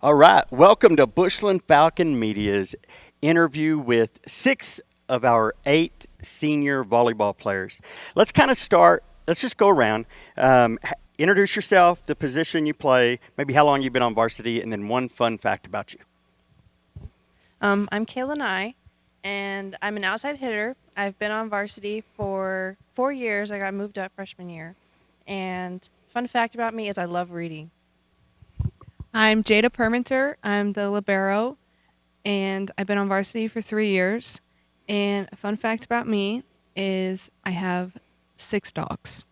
All right, welcome to Bushland Falcon Media's interview with 6 of our 8 senior volleyball players. Let's kind of start, let's just go around. Introduce yourself, the position you play, maybe how long you've been on varsity, and then one fun fact about you. I'm Kayla Nye, and I'm an outside hitter. I've been on varsity for 4 years. I got moved up freshman year. And fun fact about me is I love reading. I'm Jada Permenter. I'm the libero, and I've been on varsity for 3 years. And a fun fact about me is I have 6 dogs.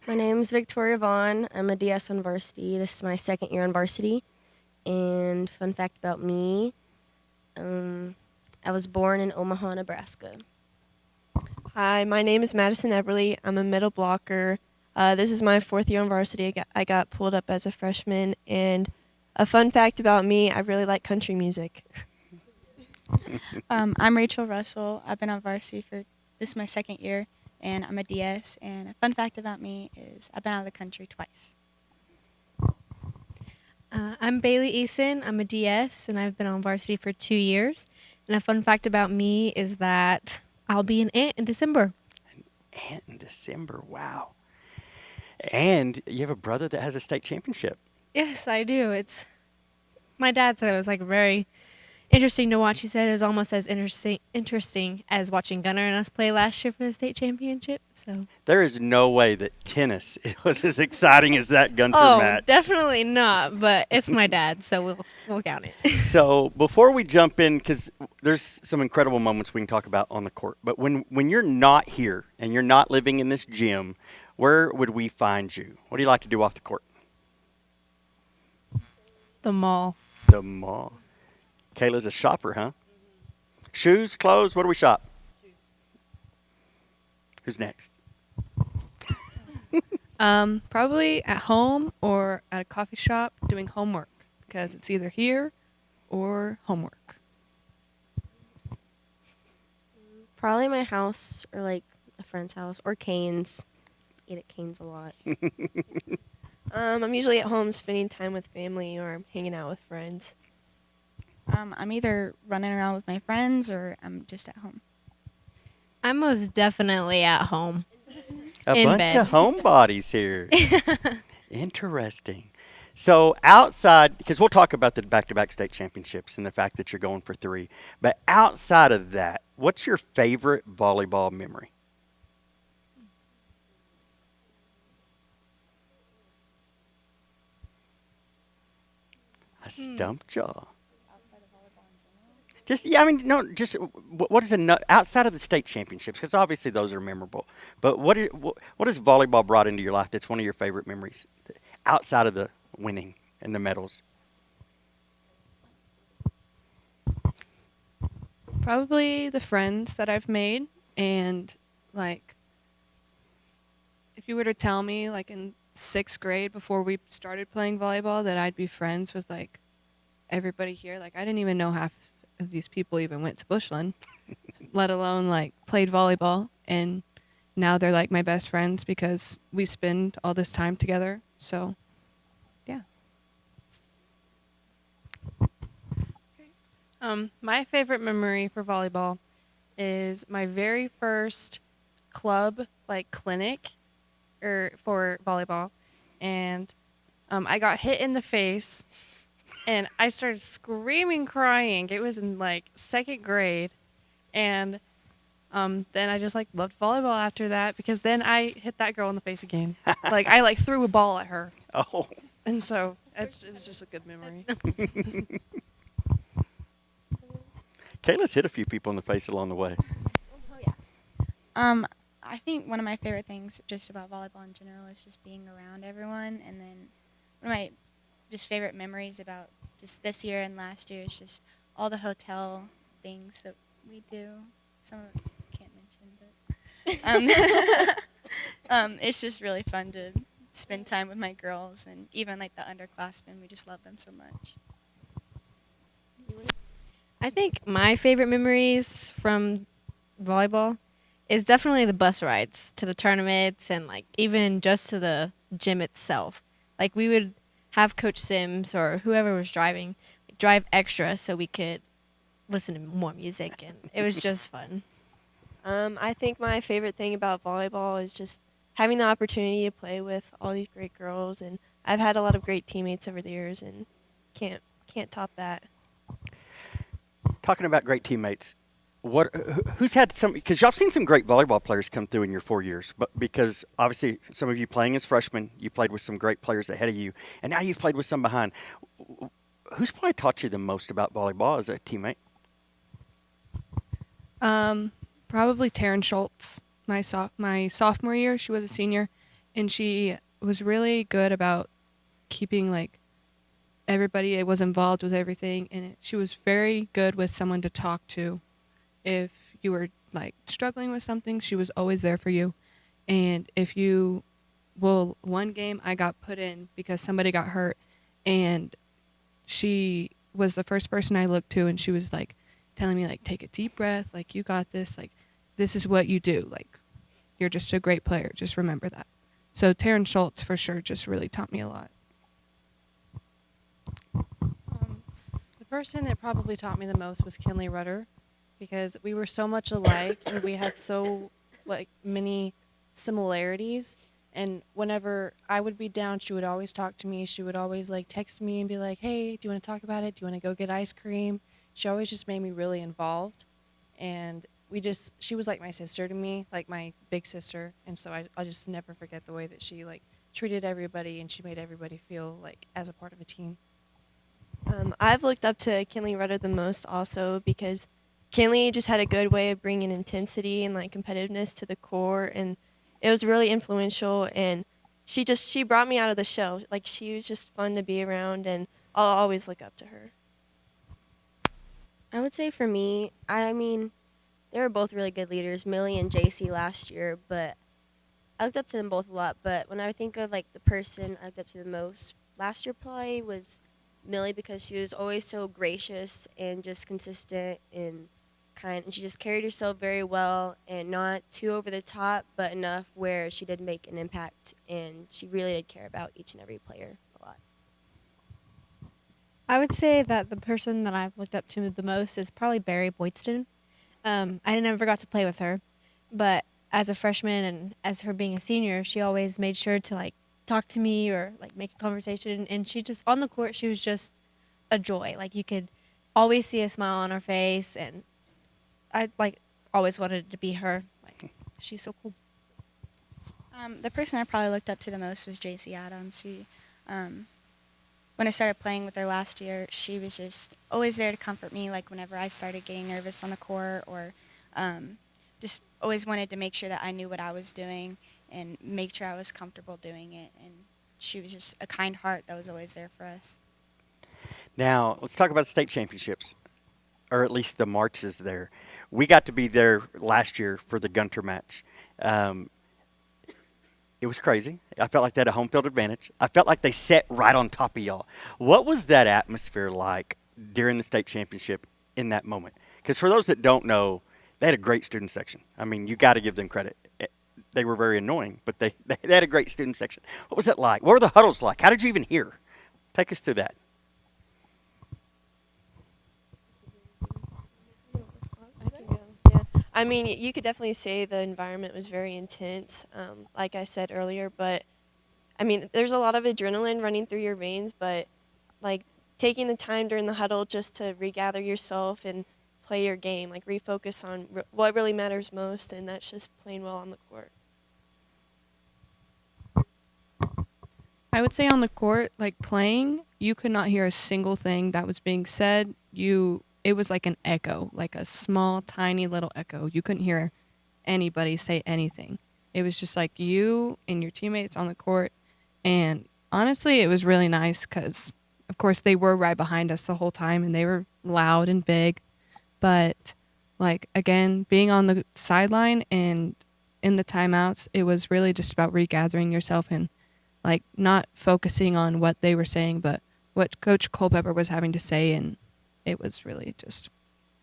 My name's Victoria Vaughn. I'm a DS on varsity. This is my second year on varsity. And fun fact about me, I was born in Omaha, Nebraska. Hi, my name is Madison Eberly. I'm a middle blocker. This is my 4th year on varsity. I got pulled up as a freshman. And a fun fact about me, I really like country music. I'm Rachel Russell. I've been on varsity this is my 2nd year, and I'm a DS. And a fun fact about me is I've been out of the country twice. I'm Bailey Eason. I'm a DS, and I've been on varsity for 2 years. And a fun fact about me is that I'll be an aunt in December. An aunt in December, wow. And you have a brother that has a state championship. Yes, I do. My dad said it was like very interesting to watch. He said it was almost as interesting as watching Gunnar and us play last year for the state championship. So There is no way that tennis was as exciting as that Gunter match. Definitely not. But it's my dad, so we'll count it. So before we jump in, because there's some incredible moments we can talk about on the court, but when you're not here and you're not living in this gym, where would we find you? What do you like to do off the court? The mall. The mall. Kayla's a shopper, huh? Mm-hmm. Shoes, clothes, what do we shop? Shoes. Who's next? Probably at home or at a coffee shop doing homework because it's either here or homework. Probably my house or like a friend's house or Cane's. Eat at Cane's a lot. I'm usually at home spending time with family or hanging out with friends. I'm either running around with my friends or I'm just at home. I'm most definitely at home. A In bunch bed. of homebodies here. Interesting. So outside, because we'll talk about the back-to-back state championships and the fact that you're going for 3, but outside of that, what's your favorite volleyball memory? I stumped y'all. Just what is outside of the state championships? Because obviously those are memorable. But what has volleyball brought into your life that's one of your favorite memories, outside of the winning and the medals? Probably the friends that I've made, and like if you were to tell me like in 6th grade before we started playing volleyball that I'd be friends with like everybody here, like I didn't even know half of these people even went to Bushland, let alone like played volleyball, and now they're like my best friends because we spend all this time together. So yeah. My favorite memory for volleyball is my very first club clinic for volleyball, and I got hit in the face, and I started screaming, crying. It was in 2nd grade, and then I just loved volleyball after that because then I hit that girl in the face again. I threw a ball at her, Oh, and so it was just a good memory. Kayla's hit a few people in the face along the way. I think one of my favorite things just about volleyball in general is just being around everyone, and then one of my just favorite memories about just this year and last year is just all the hotel things that we do. Some of it can't mention, but it's just really fun to spend time with my girls, and even the underclassmen, we just love them so much. I think my favorite memories from volleyball is definitely the bus rides to the tournaments and even just to the gym itself. We would have Coach Sims or whoever was driving drive extra so we could listen to more music, and it was just fun. I think my favorite thing about volleyball is just having the opportunity to play with all these great girls, and I've had a lot of great teammates over the years, and can't top that. Talking about great teammates, who's had some? Because y'all seen some great volleyball players come through in your 4 years, but because obviously some of you playing as freshmen, you played with some great players ahead of you, and now you've played with some behind. Who's probably taught you the most about volleyball as a teammate? Probably Taryn Schultz. My sophomore year, she was a senior, and she was really good about keeping like everybody was involved with everything, and she was very good with someone to talk to. If you were like struggling with something, she was always there for you. And if you, well, one game I got put in because somebody got hurt, and she was the first person I looked to, and she was like telling me like, take a deep breath, like you got this, like this is what you do, like you're just a great player, just remember that. So Taryn Schultz for sure just really taught me a lot. The person that probably taught me the most was Kinley Rudder, because we were so much alike and we had so like many similarities. And whenever I would be down, she would always talk to me. She would always like text me and be like, "Hey, do you want to talk about it? Do you want to go get ice cream?" She always just made me really involved, and she was like my sister to me, like my big sister. And so I'll just never forget the way that she like treated everybody, and she made everybody feel like as a part of a team. I've looked up to Kinley Rudder the most also because Kinley just had a good way of bringing intensity and like competitiveness to the court, and it was really influential. And she brought me out of the shell. Like she was just fun to be around, and I'll always look up to her. I would say for me, I mean, they were both really good leaders, Millie and JC last year, but I looked up to them both a lot. But when I think of like the person I looked up to the most last year probably was Millie, because she was always so gracious and just consistent and kind, and she just carried herself very well and not too over the top, but enough where she did make an impact, and she really did care about each and every player a lot. I would say that the person that I've looked up to the most is probably Barry Boydston. I never got to play with her, but as a freshman and as her being a senior, she always made sure to like talk to me or like make a conversation. And she just on the court, she was just a joy. Like you could always see a smile on her face, and I like always wanted to be her. Like she's so cool. The person I probably looked up to the most was JC Adams. When I started playing with her last year, she was just always there to comfort me, like whenever I started getting nervous on the court, or just always wanted to make sure that I knew what I was doing and make sure I was comfortable doing it. And she was just a kind heart that was always there for us. Now, let's talk about state championships, or at least the marches there. We got to be there last year for the Gunter match. It was crazy. I felt like they had a home field advantage. I felt like they sat right on top of y'all. What was that atmosphere like during the state championship in that moment? Because for those that don't know, they had a great student section. I mean, you got to give them credit. They were very annoying, but they had a great student section. What was it like? What were the huddles like? How did you even hear? Take us through that. Yeah. I mean, you could definitely say the environment was very intense, like I said earlier. But I mean, there's a lot of adrenaline running through your veins. But like taking the time during the huddle just to regather yourself and play your game, like refocus on what really matters most, and that's just playing well on the court. I would say on the court, like playing, you could not hear a single thing that was being said. It was like an echo, like a small, tiny little echo. You couldn't hear anybody say anything. It was just like you and your teammates on the court. And honestly, it was really nice because, of course, they were right behind us the whole time, and they were loud and big. But, like, again, being on the sideline and in the timeouts, it was really just about regathering yourself and, like, not focusing on what they were saying, but what Coach Culpepper was having to say. And it was really just,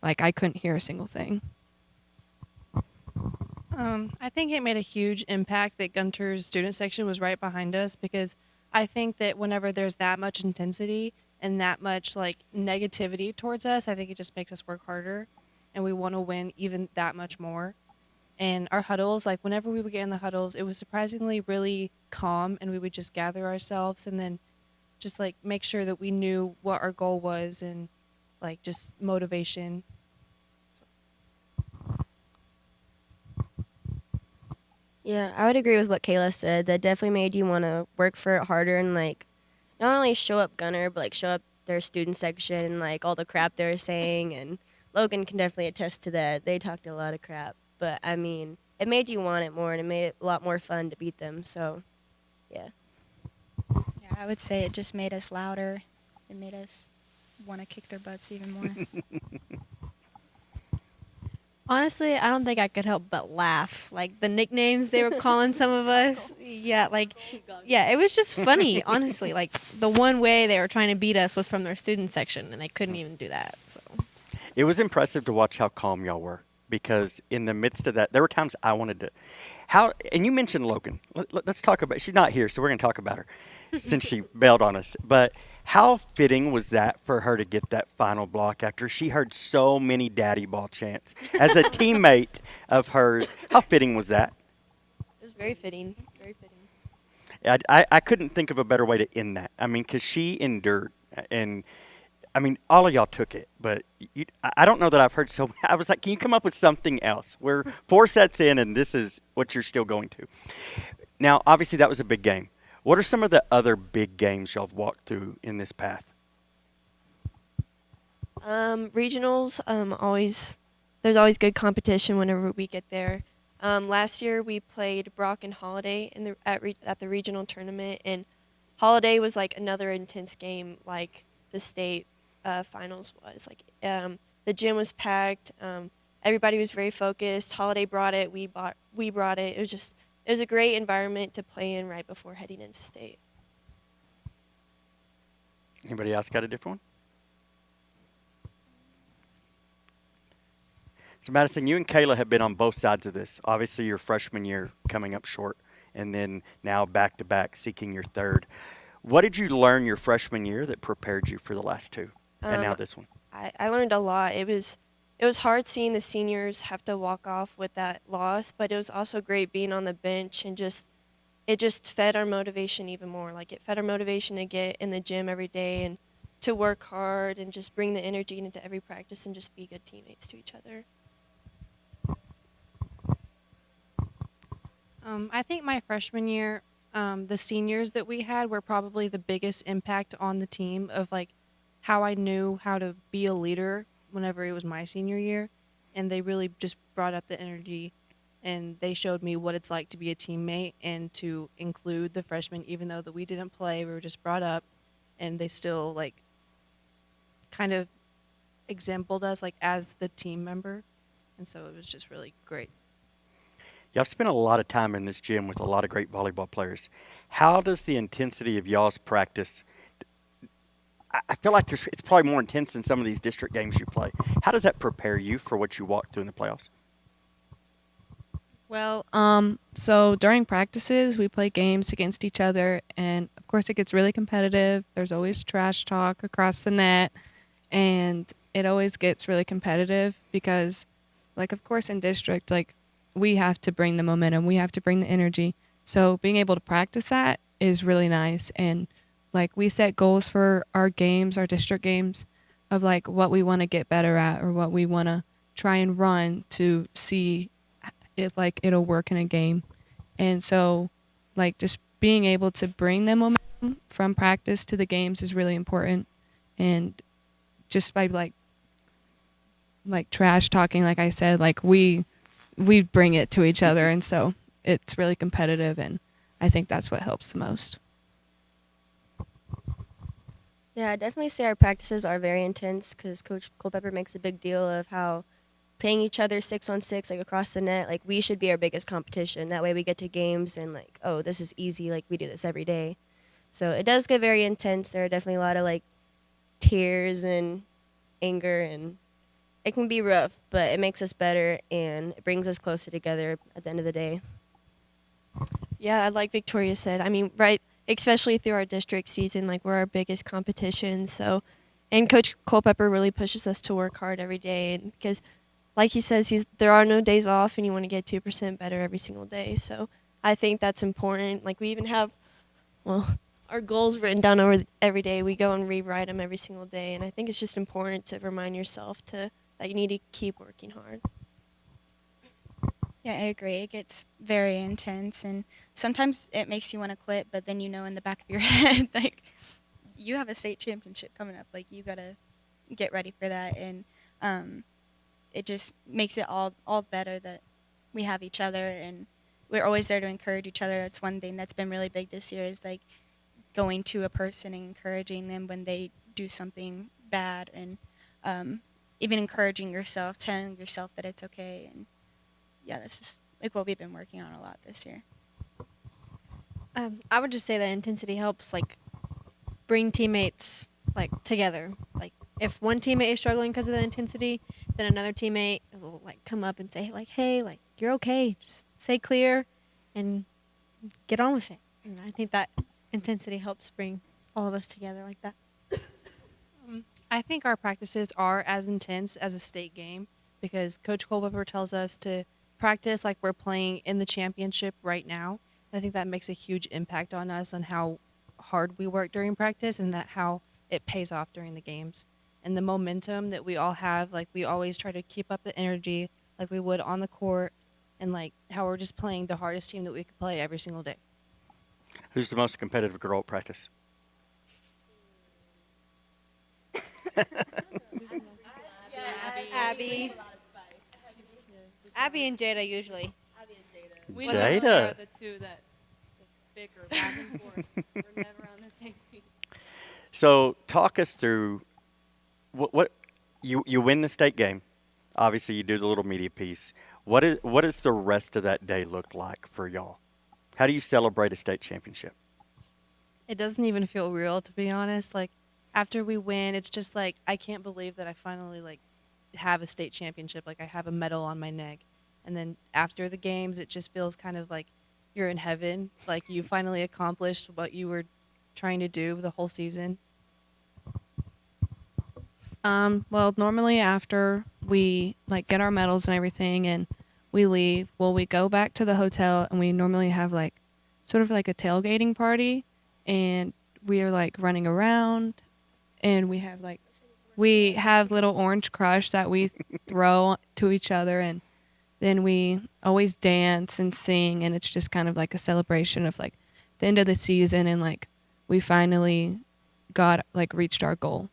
like, I couldn't hear a single thing. I think it made a huge impact that Gunter's student section was right behind us, because I think that whenever there's that much intensity and that much like negativity towards us, I think it just makes us work harder and we want to win even that much more. And our huddles, like whenever we would get in the huddles, it was surprisingly really calm and we would just gather ourselves and then just like make sure that we knew what our goal was and like just motivation. Yeah, I would agree with what Kayla said. That definitely made you want to work for it harder and like not only show up gunner, but like show up their student section and like all the crap they were saying. And Logan can definitely attest to that. They talked a lot of crap, but I mean, it made you want it more and it made it a lot more fun to beat them. So, yeah. Yeah, I would say it just made us louder. It made us want to kick their butts even more. Honestly, I don't think I could help but laugh. Like the nicknames they were calling some of us. Yeah, it was just funny, honestly. Like the one way they were trying to beat us was from their student section and they couldn't even do that. So It was impressive to watch how calm y'all were because in the midst of that, there were times I wanted to. And you mentioned Logan. Let's talk about. She's not here, so we're going to talk about her since she bailed on us. But how fitting was that for her to get that final block after she heard so many daddy ball chants as a teammate of hers? How fitting was that? It was very fitting. Very fitting. I couldn't think of a better way to end that. I mean, because she endured, and I mean, all of y'all took it, but I don't know that I've heard so. I was like, can you come up with something else? We're 4 sets in, and this is what you're still going to. Now, obviously, that was a big game. What are some of the other big games y'all have walked through in this path? Regionals, there's always good competition whenever we get there. Last year we played Brock and Holiday at the regional tournament, and Holiday was like another intense game, like the state finals was. Like the gym was packed. Everybody was very focused. Holiday brought it. We brought it. It was a great environment to play in right before heading into state. Anybody else got a different one? So, Madison, you and Kayla have been on both sides of this. Obviously, your freshman year coming up short, and then now back-to-back seeking your third. What did you learn your freshman year that prepared you for the last two, and now this one? I learned a lot. It was hard seeing the seniors have to walk off with that loss, but it was also great being on the bench and it just fed our motivation even more. Like it fed our motivation to get in the gym every day and to work hard and just bring the energy into every practice and just be good teammates to each other. I think my freshman year, the seniors that we had were probably the biggest impact on the team of like how I knew how to be a leader whenever it was my senior year. And they really just brought up the energy and they showed me what it's like to be a teammate and to include the freshmen, even though that we didn't play, we were just brought up and they still like kind of exemplified us like as the team member. And so it was just really great. Yeah, I've spent a lot of time in this gym with a lot of great volleyball players. How does the intensity of y'all's practice? I feel like it's probably more intense than some of these district games you play. How does that prepare you for what you walk through in the playoffs? Well, so during practices, we play games against each other, and of course, it gets really competitive. There's always trash talk across the net, and it always gets really competitive because, like, of course, in district, like, we have to bring the momentum, we have to bring the energy. So being able to practice that is really nice, and like we set goals for our games, our district games, of like what we want to get better at or what we want to try and run to see if like it'll work in a game. And so like just being able to bring the momentum from practice to the games is really important. And just by like trash talking, like I said, like we bring it to each other, and so it's really competitive, and I think that's what helps the most. Yeah, I definitely say our practices are very intense because Coach Culpepper makes a big deal of how playing each other 6-on-6, like across the net, like we should be our biggest competition. That way we get to games and like, oh, this is easy. Like we do this every day. So it does get very intense. There are definitely a lot of like tears and anger, and it can be rough, but it makes us better and it brings us closer together at the end of the day. Yeah, like Victoria said, I mean, right especially through our district season, like we're our biggest competition. So, and Coach Culpepper really pushes us to work hard every day, and because, like he says, there are no days off, and you want to get 2% better every single day. So I think that's important. Like we even have, well, our goals written down over every day. We go and rewrite them every single day, and I think it's just important to remind yourself that you need to keep working hard. Yeah, I agree. It gets very intense, and sometimes it makes you want to quit, but then you know in the back of your head, like, you have a state championship coming up. Like, you got to get ready for that, and it just makes it all better that we have each other, and we're always there to encourage each other. That's one thing that's been really big this year is, like, going to a person and encouraging them when they do something bad, and even encouraging yourself, telling yourself that it's okay, and yeah, that's just like what we've been working on a lot this year. I would just say that intensity helps like bring teammates like together. Like if one teammate is struggling because of the intensity, then another teammate will like come up and say like, "Hey, like you're okay. Just stay clear, and get on with it." And I think that intensity helps bring all of us together like that. I think our practices are as intense as a state game because Coach Culpepper tells us to practice like we're playing in the championship right now. And I think that makes a huge impact on us on how hard we work during practice and that how it pays off during the games. And the momentum that we all have, like we always try to keep up the energy like we would on the court and like how we're just playing the hardest team that we could play every single day. Who's the most competitive girl at practice? Abby and Jada usually. We Jada. normally are the two that bicker back and forth. We're never on the same team. So talk us through what you win the state game. Obviously, you do the little media piece. What does the rest of that day look like for y'all? How do you celebrate a state championship? It doesn't even feel real, to be honest. Like after we win, it's just like I can't believe that I finally like have a state championship. Like I have a medal on my neck. And then after the games, it just feels kind of like you're in heaven. Like you finally accomplished what you were trying to do the whole season. Well, normally after we like get our medals and everything and we leave, we go back to the hotel and we normally have like sort of like a tailgating party and we are like running around and we have little orange crush that we throw to each other and then we always dance and sing and it's just kind of like a celebration of like the end of the season and like we finally reached our goal.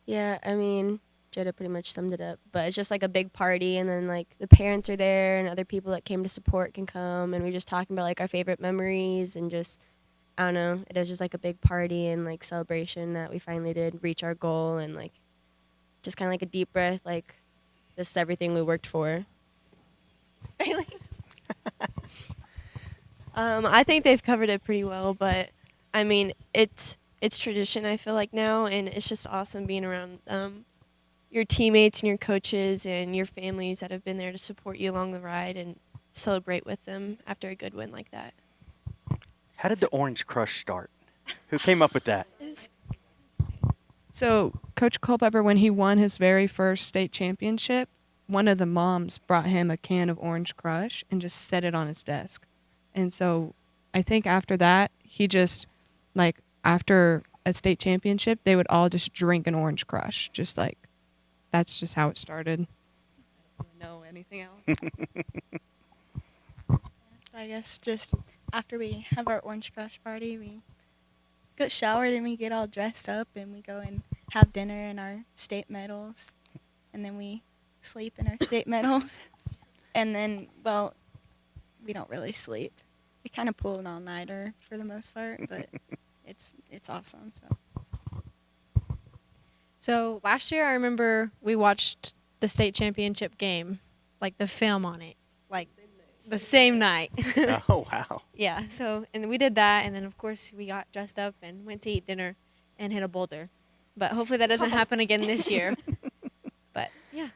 Yeah, I mean, Jada pretty much summed it up. But it's just like a big party, and then like the parents are there, and other people that came to support can come, and we're just talking about like our favorite memories, and just I don't know, it is just like a big party and like celebration that we finally did reach our goal, and like just kind of like a deep breath, like this is everything we worked for. I think they've covered it pretty well, but I mean, it's tradition, I feel like now, and it's just awesome being around your teammates and your coaches and your families that have been there to support you along the ride and celebrate with them after a good win like that. How did the Orange Crush start? Who came up with that? So Coach Culpepper, when he won his very first state championship, one of the moms brought him a can of Orange Crush and just set it on his desk. And so I think after that, he just, like, after a state championship, they would all just drink an Orange Crush. Just like, that's just how it started. I don't know anything else. So I guess just after we have our Orange Crush party, we get showered and we get all dressed up and we go and have dinner and our state medals. And then we sleep in our state medals. And then, well, we don't really sleep. We kind of pull an all-nighter for the most part, but it's awesome. So last year, I remember we watched the state championship game, like the film on it, like the same night. Oh, wow. Yeah. So and we did that, and then of course we got dressed up and went to eat dinner and hit a boulder. But hopefully that doesn't happen again this year. But yeah.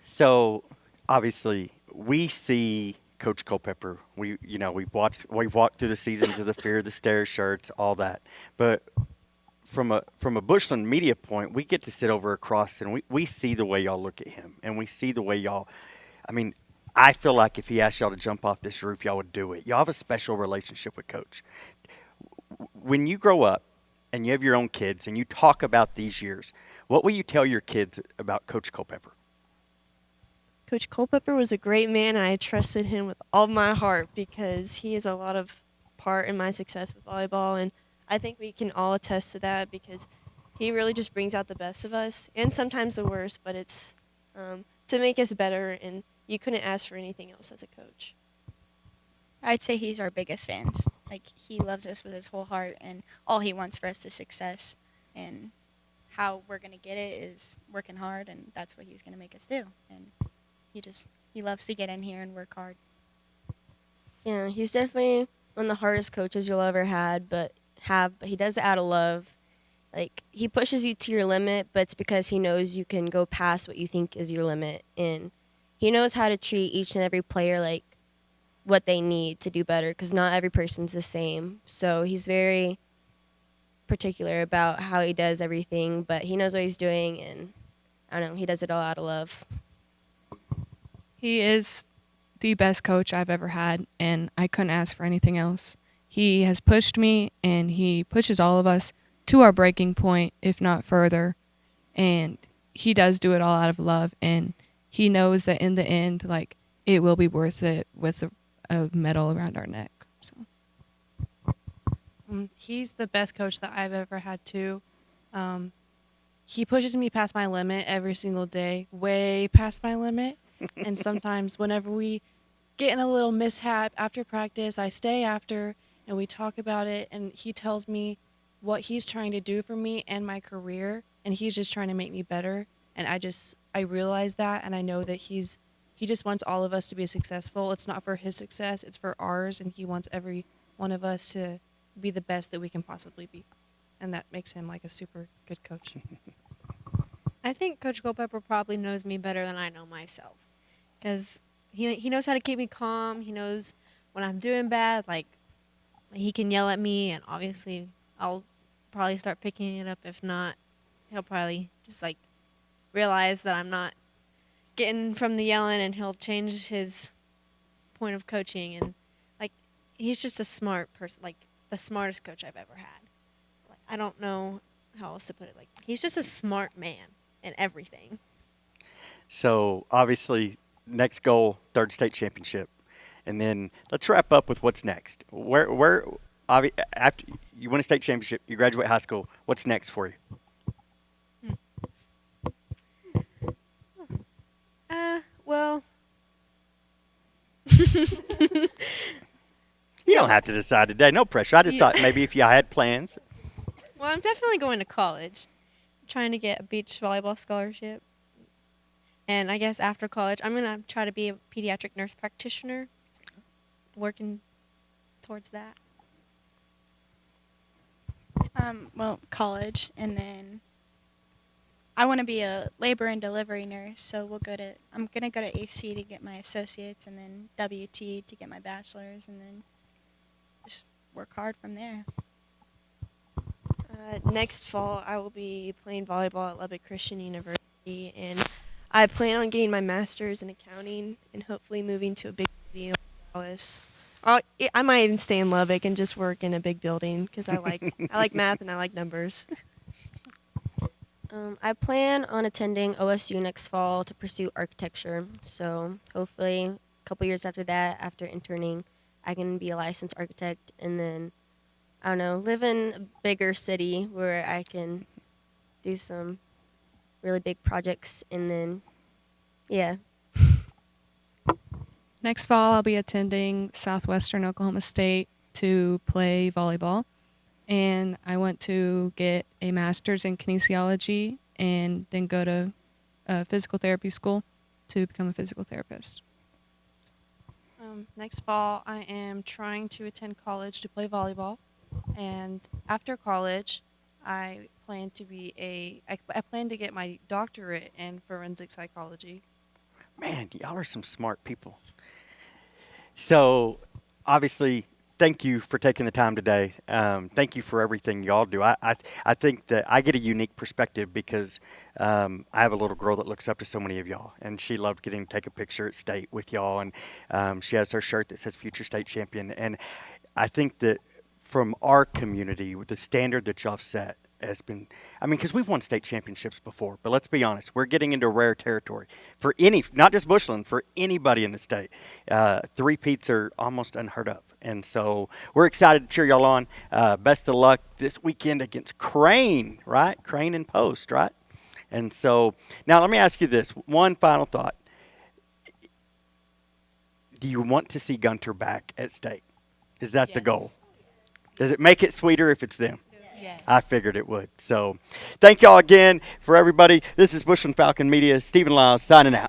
So, obviously, we see Coach Culpepper. We've walked through the seasons of the Fear of the Stairs shirts, all that. But from a Bushland media point, we get to sit over across and we see the way y'all look at him, and we see the way y'all. I mean, I feel like if he asked y'all to jump off this roof, y'all would do it. Y'all have a special relationship with Coach. When you grow up and you have your own kids and you talk about these years, what will you tell your kids about Coach Culpepper? Coach Culpepper was a great man, and I trusted him with all my heart because he has a lot of part in my success with volleyball, and I think we can all attest to that because he really just brings out the best of us and sometimes the worst, but it's to make us better, and you couldn't ask for anything else as a coach. I'd say he's our biggest fans. Like, he loves us with his whole heart, and all he wants for us is success. And how we're going to get it is working hard, and that's what he's going to make us do. And he loves to get in here and work hard. Yeah, he's definitely one of the hardest coaches you'll ever but he does it out of love. Like, he pushes you to your limit, but it's because he knows you can go past what you think is your limit, and he knows how to treat each and every player like what they need to do better, because not every person's the same. So he's very particular about how he does everything, but he knows what he's doing, and I don't know, he does it all out of love. He is the best coach I've ever had, and I couldn't ask for anything else. He has pushed me, and he pushes all of us to our breaking point, if not further. And he does do it all out of love, and he knows that in the end, like, it will be worth it with a medal around our neck. So He's the best coach that I've ever had too. He pushes me past my limit every single day, way past my limit. And sometimes whenever we get in a little mishap after practice, I stay after and we talk about it, and he tells me what he's trying to do for me and my career, and he's just trying to make me better. And I realize that, and I know that he just wants all of us to be successful. It's not for his success, it's for ours, and he wants every one of us to be the best that we can possibly be. And that makes him like a super good coach. I think Coach Culpepper probably knows me better than I know myself, because he knows how to keep me calm. He knows when I'm doing bad. Like, he can yell at me, and obviously I'll probably start picking it up. If not, he'll probably just like realize that I'm not getting from the yelling, and he'll change his point of coaching. And like, he's just a smart person, like the smartest coach I've ever had. Like, I don't know how else to put it. Like, he's just a smart man in everything. So obviously, next goal, third state championship, and then let's wrap up with what's next. After you win a state championship, you graduate high school. What's next for you? Well, You don't have to decide today. No pressure. I just thought maybe if you had plans. well, I'm definitely going to college. I'm trying to get a beach volleyball scholarship. And I guess after college, I'm going to try to be a pediatric nurse practitioner, working towards that. Well, college, and then I want to be a labor and delivery nurse, so I'm going to go to AC to get my associates, and then WT to get my bachelor's, and then just work hard from there. Next fall, I will be playing volleyball at Lubbock Christian University, and I plan on getting my master's in accounting and hopefully moving to a big city like Dallas. I might even stay in Lubbock and just work in a big building because I like math and I like numbers. I plan on attending OSU next fall to pursue architecture. So hopefully a couple years after that, after interning, I can be a licensed architect and then, I don't know, live in a bigger city where I can do some really big projects, and then, yeah. next fall, I'll be attending Southwestern Oklahoma State to play volleyball. And I want to get a master's in kinesiology and then go to physical therapy school to become a physical therapist. Next fall, I am trying to attend college to play volleyball. And after college, I plan to I plan to get my doctorate in forensic psychology. Man, y'all are some smart people. So, obviously, thank you for taking the time today. Thank you for everything y'all do. I think that I get a unique perspective because I have a little girl that looks up to so many of y'all, and she loved getting to take a picture at state with y'all, and she has her shirt that says "Future State Champion." And I think that from our community, with the standard that y'all set has been, I mean, because we've won state championships before, but let's be honest, we're getting into rare territory for any, not just Bushland, for anybody in the state. Three-peats are almost unheard of. And so we're excited to cheer y'all on. Best of luck this weekend against Crane, right? Crane and Post, right? And so now let me ask you this. One final thought. Do you want to see Gunter back at state? Is that the goal? Does it make it sweeter if it's them? Yes. I figured it would. So thank y'all again for everybody. This is Bushland Falcon Media. Stephen Lyles signing out.